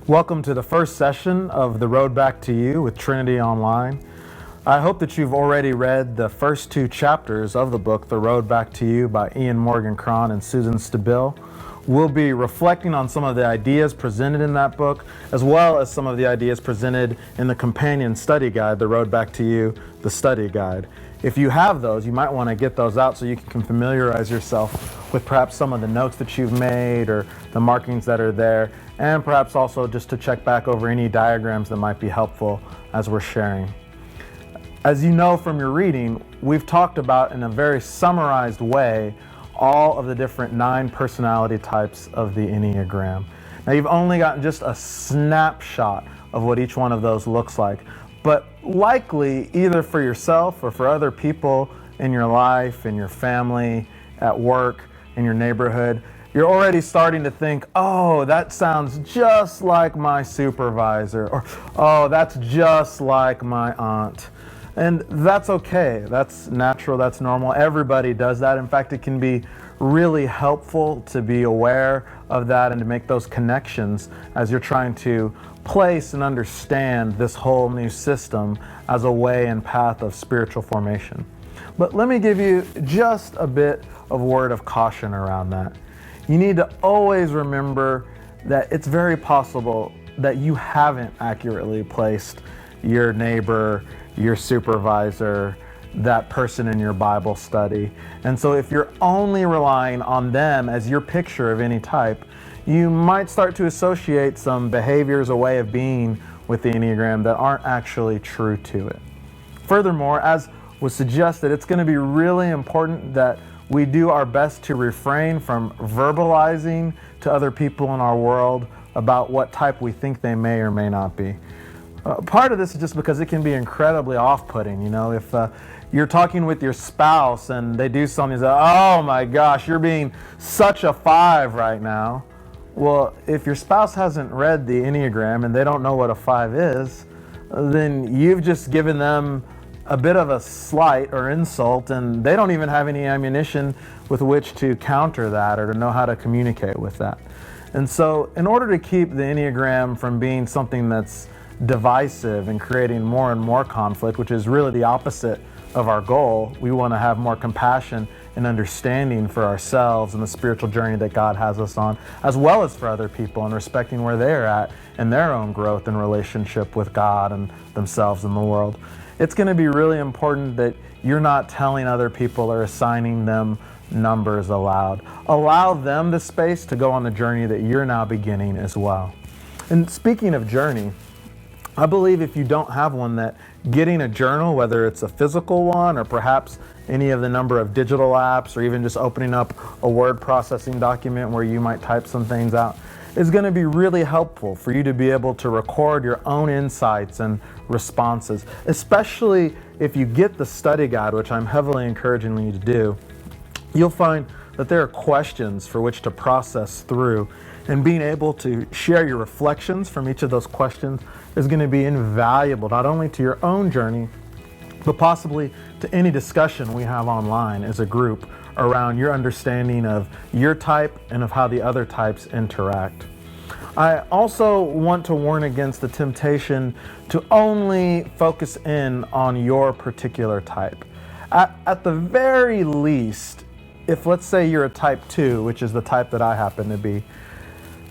Welcome to the first session of The Road Back to You with Trinity Online. I hope that you've already read the first two chapters of the book, The Road Back to You by Ian Morgan Cron and Susan Stabile. We'll be reflecting on some of the ideas presented in that book, as well as some of the ideas presented in the companion study guide, The Road Back to You, the study guide. If you have those, you might want to get those out so you can familiarize yourself with perhaps some of the notes that you've made or the markings that are there, and perhaps also just to check back over any diagrams that might be helpful as we're sharing. As you know from your reading, we've talked about in a very summarized way all of the different 9 personality types of the Enneagram. Now you've only gotten just a snapshot of what each one of those looks like, but likely either for yourself or for other people in your life, in your family, at work, in your neighborhood, you're already starting to think, oh, that sounds just like my supervisor, or oh, that's just like my aunt. And that's okay. That's natural. That's normal. Everybody does that. In fact, it can be really helpful to be aware of that and to make those connections as you're trying to place and understand this whole new system as a way and path of spiritual formation. But let me give you just a bit of word of caution around that. You need to always remember that it's very possible that you haven't accurately placed your neighbor, your supervisor, that person in your Bible study. And so if you're only relying on them as your picture of any type, you might start to associate some behaviors, a way of being with the Enneagram that aren't actually true to it. Furthermore, as was suggested, it's going to be really important that we do our best to refrain from verbalizing to other people in our world about what type we think they may or may not be. Part of this is just because it can be incredibly off-putting. You know, if you're talking with your spouse and they do something, you say, oh my gosh, you're being such a 5 right now. Well, if your spouse hasn't read the Enneagram and they don't know what a 5 is, then you've just given them a bit of a slight or insult, and they don't even have any ammunition with which to counter that or to know how to communicate with that. And so in order to keep the Enneagram from being something that's divisive and creating more and more conflict, which is really the opposite of our goal, we want to have more compassion and understanding for ourselves and the spiritual journey that God has us on, as well as for other people, and respecting where they're at in their own growth and relationship with God and themselves and the world. It's going to be really important that you're not telling other people or assigning them numbers aloud. Allow them the space to go on the journey that you're now beginning as well. And speaking of journey, I believe if you don't have one, that getting a journal, whether it's a physical one or perhaps any of the number of digital apps or even just opening up a word processing document where you might type some things out, is going to be really helpful for you to be able to record your own insights and responses, especially if you get the study guide, which I'm heavily encouraging you to do. You'll find that there are questions for which to process through, and being able to share your reflections from each of those questions is going to be invaluable, not only to your own journey, but possibly to any discussion we have online as a group around your understanding of your type and of how the other types interact. I also want to warn against the temptation to only focus in on your particular type. At the very least, if let's say you're a type 2, which is the type that I happen to be,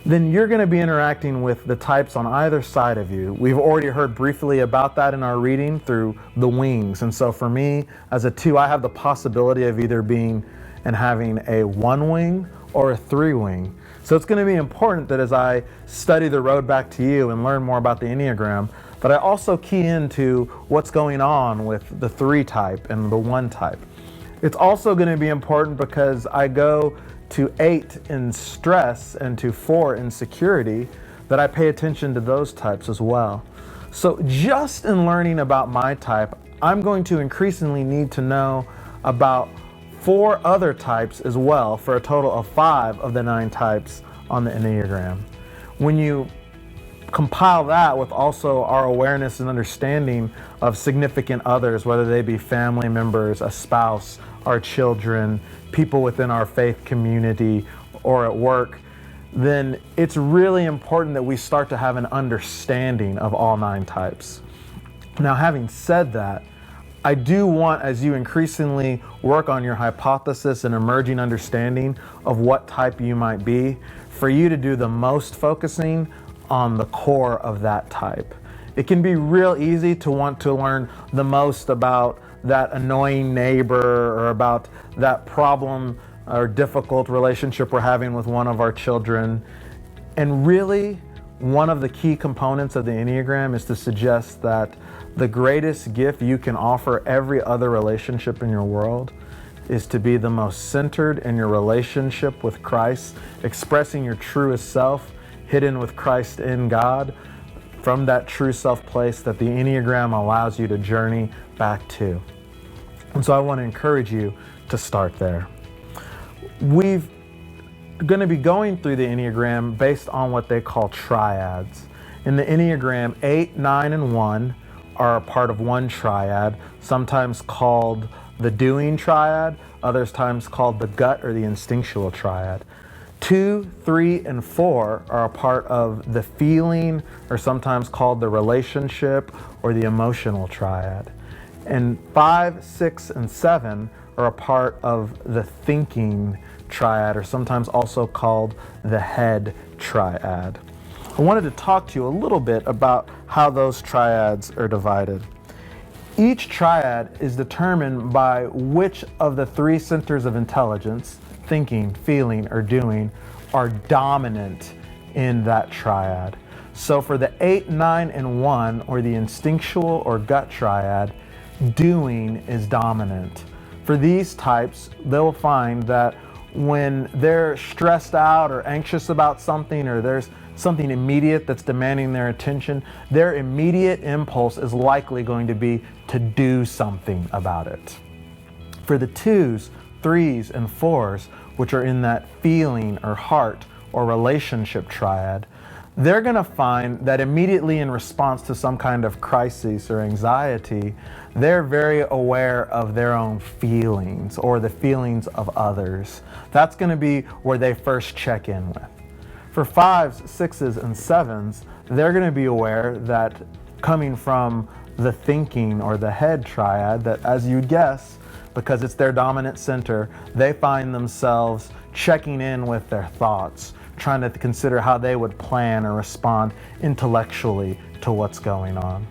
then you're going to be interacting with the types on either side of you. We've already heard briefly about that in our reading through the wings. And so for me, as a 2, I have the possibility of either being and having a 1 wing or a 3 wing. So it's going to be important that as I study The Road Back to You and learn more about the Enneagram, that I also key into what's going on with the 3 type and the 1 type. It's also going to be important because I go to 8 in stress and to 4 in security, that I pay attention to those types as well. So just in learning about my type, I'm going to increasingly need to know about 4 other types as well, for a total of 5 of the 9 types on the Enneagram. When you compile that with also our awareness and understanding of significant others, whether they be family members, a spouse, our children, people within our faith community, or at work, then it's really important that we start to have an understanding of all 9 types. Now, having said that, I do want, as you increasingly work on your hypothesis and emerging understanding of what type you might be, for you to do the most focusing on the core of that type. It can be real easy to want to learn the most about that annoying neighbor or about that problem or difficult relationship we're having with one of our children. And really, one of the key components of the Enneagram is to suggest that the greatest gift you can offer every other relationship in your world is to be the most centered in your relationship with Christ, expressing your truest self, hidden with Christ in God, from that true self place that the Enneagram allows you to journey back to. And so I want to encourage you to start there. We're going to be going through the Enneagram based on what they call triads. In the Enneagram, 8, 9, and 1 are a part of one triad, sometimes called the doing triad, others times called the gut or the instinctual triad. 2, 3, and 4 are a part of the feeling, or sometimes called the relationship or the emotional triad. And 5, 6, and 7 are a part of the thinking triad, or sometimes also called the head triad. I wanted to talk to you a little bit about how those triads are divided. Each triad is determined by which of the 3 centers of intelligence, thinking, feeling, or doing, are dominant in that triad. So for the 8, 9, and 1, or the instinctual or gut triad, doing is dominant. For these types, they'll find that when they're stressed out or anxious about something, or there's something immediate that's demanding their attention, their immediate impulse is likely going to be to do something about it. For the 2s, 3s, and 4s, which are in that feeling or heart or relationship triad, they're going to find that immediately in response to some kind of crisis or anxiety, they're very aware of their own feelings or the feelings of others. That's going to be where they first check in with. For 5s, 6s, and 7s, they're going to be aware that coming from the thinking or the head triad, that, as you'd guess, because it's their dominant center, they find themselves checking in with their thoughts, trying to consider how they would plan or respond intellectually to what's going on.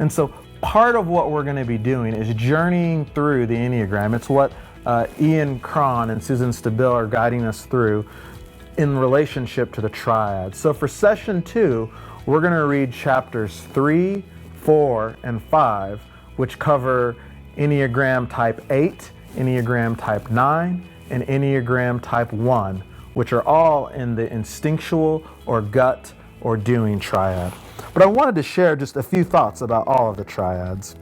And so part of what we're going to be doing is journeying through the Enneagram. It's what Ian Cron and Susan Stabile are guiding us through in relationship to the triads. So for session 2, we're going to read chapters 3, 4, and 5, which cover Enneagram type 8, Enneagram type 9, and Enneagram type 1, which are all in the instinctual or gut or doing triad. But I wanted to share just a few thoughts about all of the triads.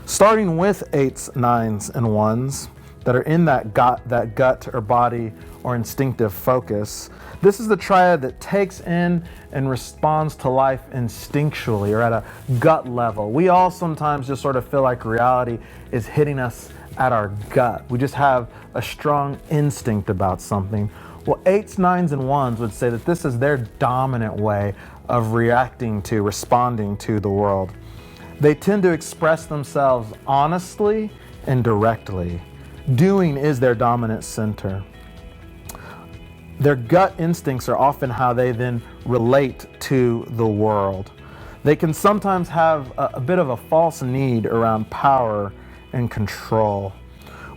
Starting with 8s, 9s, and 1s that are in that gut or body or instinctive focus. This is the triad that takes in and responds to life instinctually or at a gut level. We all sometimes just sort of feel like reality is hitting us at our gut. We just have a strong instinct about something. Well, 8s, 9s, and 1s would say that this is their dominant way of responding to the world. They tend to express themselves honestly and directly. Doing is their dominant center. Their gut instincts are often how they then relate to the world. They can sometimes have a bit of a false need around power and control.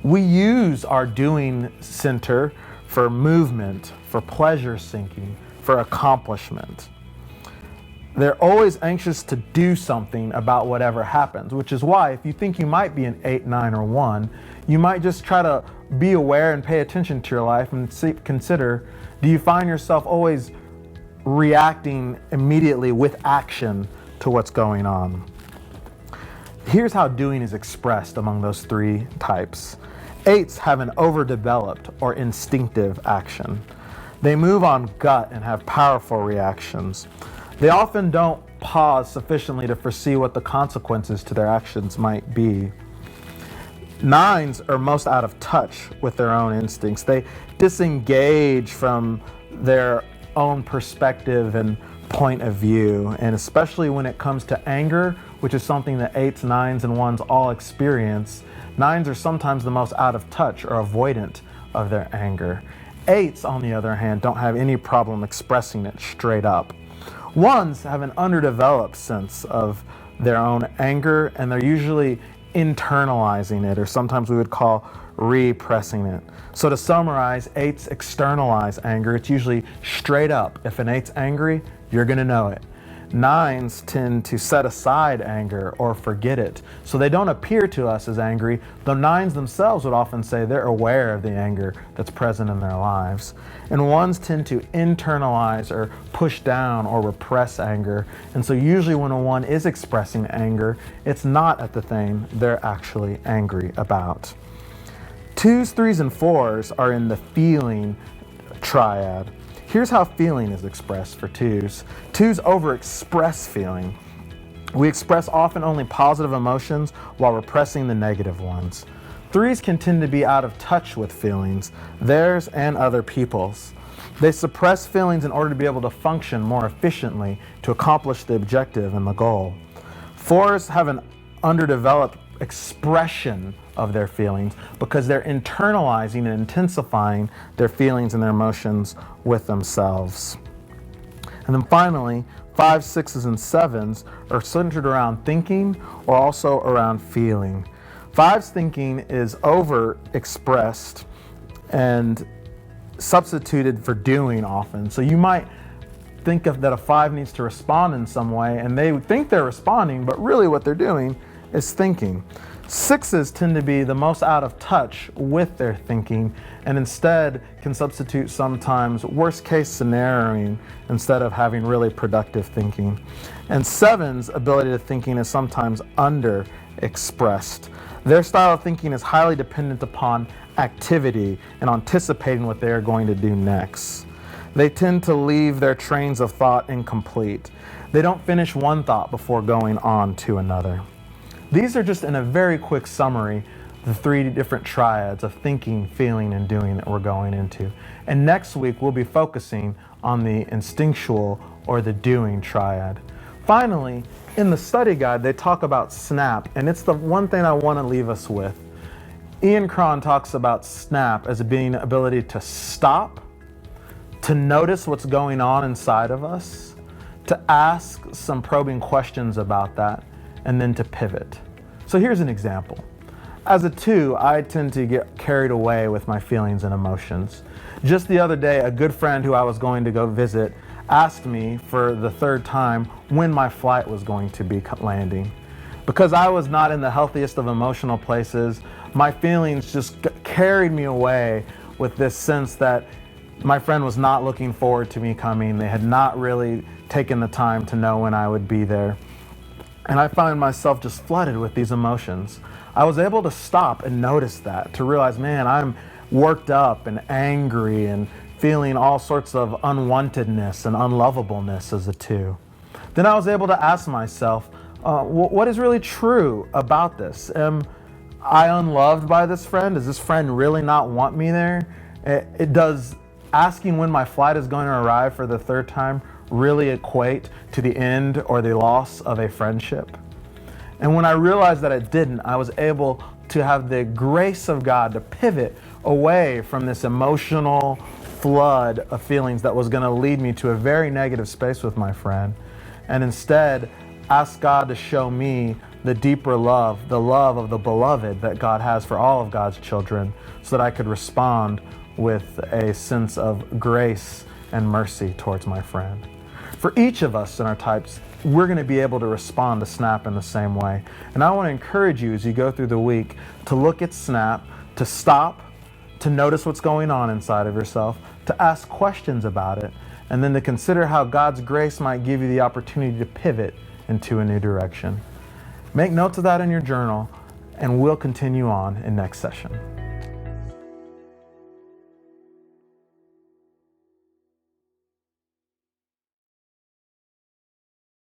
We use our doing center for movement, for pleasure seeking, for accomplishment. They're always anxious to do something about whatever happens, which is why if you think you might be an 8, 9, or 1, you might just try to be aware and pay attention to your life and consider, do you find yourself always reacting immediately with action to what's going on? Here's how doing is expressed among those 3 types. 8s have an overdeveloped or instinctive action. They move on gut and have powerful reactions. They often don't pause sufficiently to foresee what the consequences to their actions might be. 9s are most out of touch with their own instincts. They disengage from their own perspective and point of view. And especially when it comes to anger, which is something that 8s, 9s, and 1s all experience, 9s are sometimes the most out of touch or avoidant of their anger. 8s, on the other hand, don't have any problem expressing it straight up. 1s have an underdeveloped sense of their own anger, and they're usually internalizing it, or sometimes we would call repressing it. So to summarize, 8s externalize anger. It's usually straight up. If an 8's angry, you're going to know it. 9s tend to set aside anger or forget it. So they don't appear to us as angry, though 9s themselves would often say they're aware of the anger that's present in their lives. And 1s tend to internalize or push down or repress anger. And so usually when a 1 is expressing anger, it's not at the thing they're actually angry about. 2s, 3s, and 4s are in the feeling triad. Here's how feeling is expressed for 2s. 2s overexpress feeling. We express often only positive emotions while repressing the negative ones. 3s can tend to be out of touch with feelings, theirs and other people's. They suppress feelings in order to be able to function more efficiently to accomplish the objective and the goal. 4s have an underdeveloped expression of their feelings because they're internalizing and intensifying their feelings and their emotions with themselves. And then finally, 5s, 6s, and 7s are centered around thinking or also around feeling. 5's thinking is overexpressed and substituted for doing often. So you might think of that a 5 needs to respond in some way, and they think they're responding, but really what they're doing is thinking. 6s tend to be the most out of touch with their thinking and instead can substitute sometimes worst case scenarioing instead of having really productive thinking. And 7's ability to thinking is sometimes under expressed. Their style of thinking is highly dependent upon activity and anticipating what they are going to do next. They tend to leave their trains of thought incomplete. They don't finish one thought before going on to another. These are just in a very quick summary, the 3 different triads of thinking, feeling, and doing that we're going into. And next week, we'll be focusing on the instinctual or the doing triad. Finally, in the study guide, they talk about SNAP, and it's the one thing I want to leave us with. Ian Cron talks about SNAP as being the ability to stop, to notice what's going on inside of us, to ask some probing questions about that, and then to pivot. So here's an example. As a 2, I tend to get carried away with my feelings and emotions. Just the other day, a good friend who I was going to go visit asked me for the 3rd time when my flight was going to be landing. Because I was not in the healthiest of emotional places, my feelings just carried me away with this sense that my friend was not looking forward to me coming. They had not really taken the time to know when I would be there. And I found myself just flooded with these emotions. I was able to stop and notice that, to realize, man, I'm worked up and angry and feeling all sorts of unwantedness and unlovableness as a 2. Then I was able to ask myself, what is really true about this? Am I unloved by this friend? Does this friend really not want me there? It does asking when my flight is going to arrive for the 3rd time really equate to the end or the loss of a friendship? And when I realized that it didn't, I was able to have the grace of God to pivot away from this emotional flood of feelings that was going to lead me to a very negative space with my friend, and instead ask God to show me the deeper love, the love of the beloved that God has for all of God's children, so that I could respond with a sense of grace and mercy towards my friend. For each of us in our types, we're going to be able to respond to SNAP in the same way. And I want to encourage you as you go through the week to look at SNAP, to stop, to notice what's going on inside of yourself, to ask questions about it, and then to consider how God's grace might give you the opportunity to pivot into a new direction. Make notes of that in your journal, and we'll continue on in next session.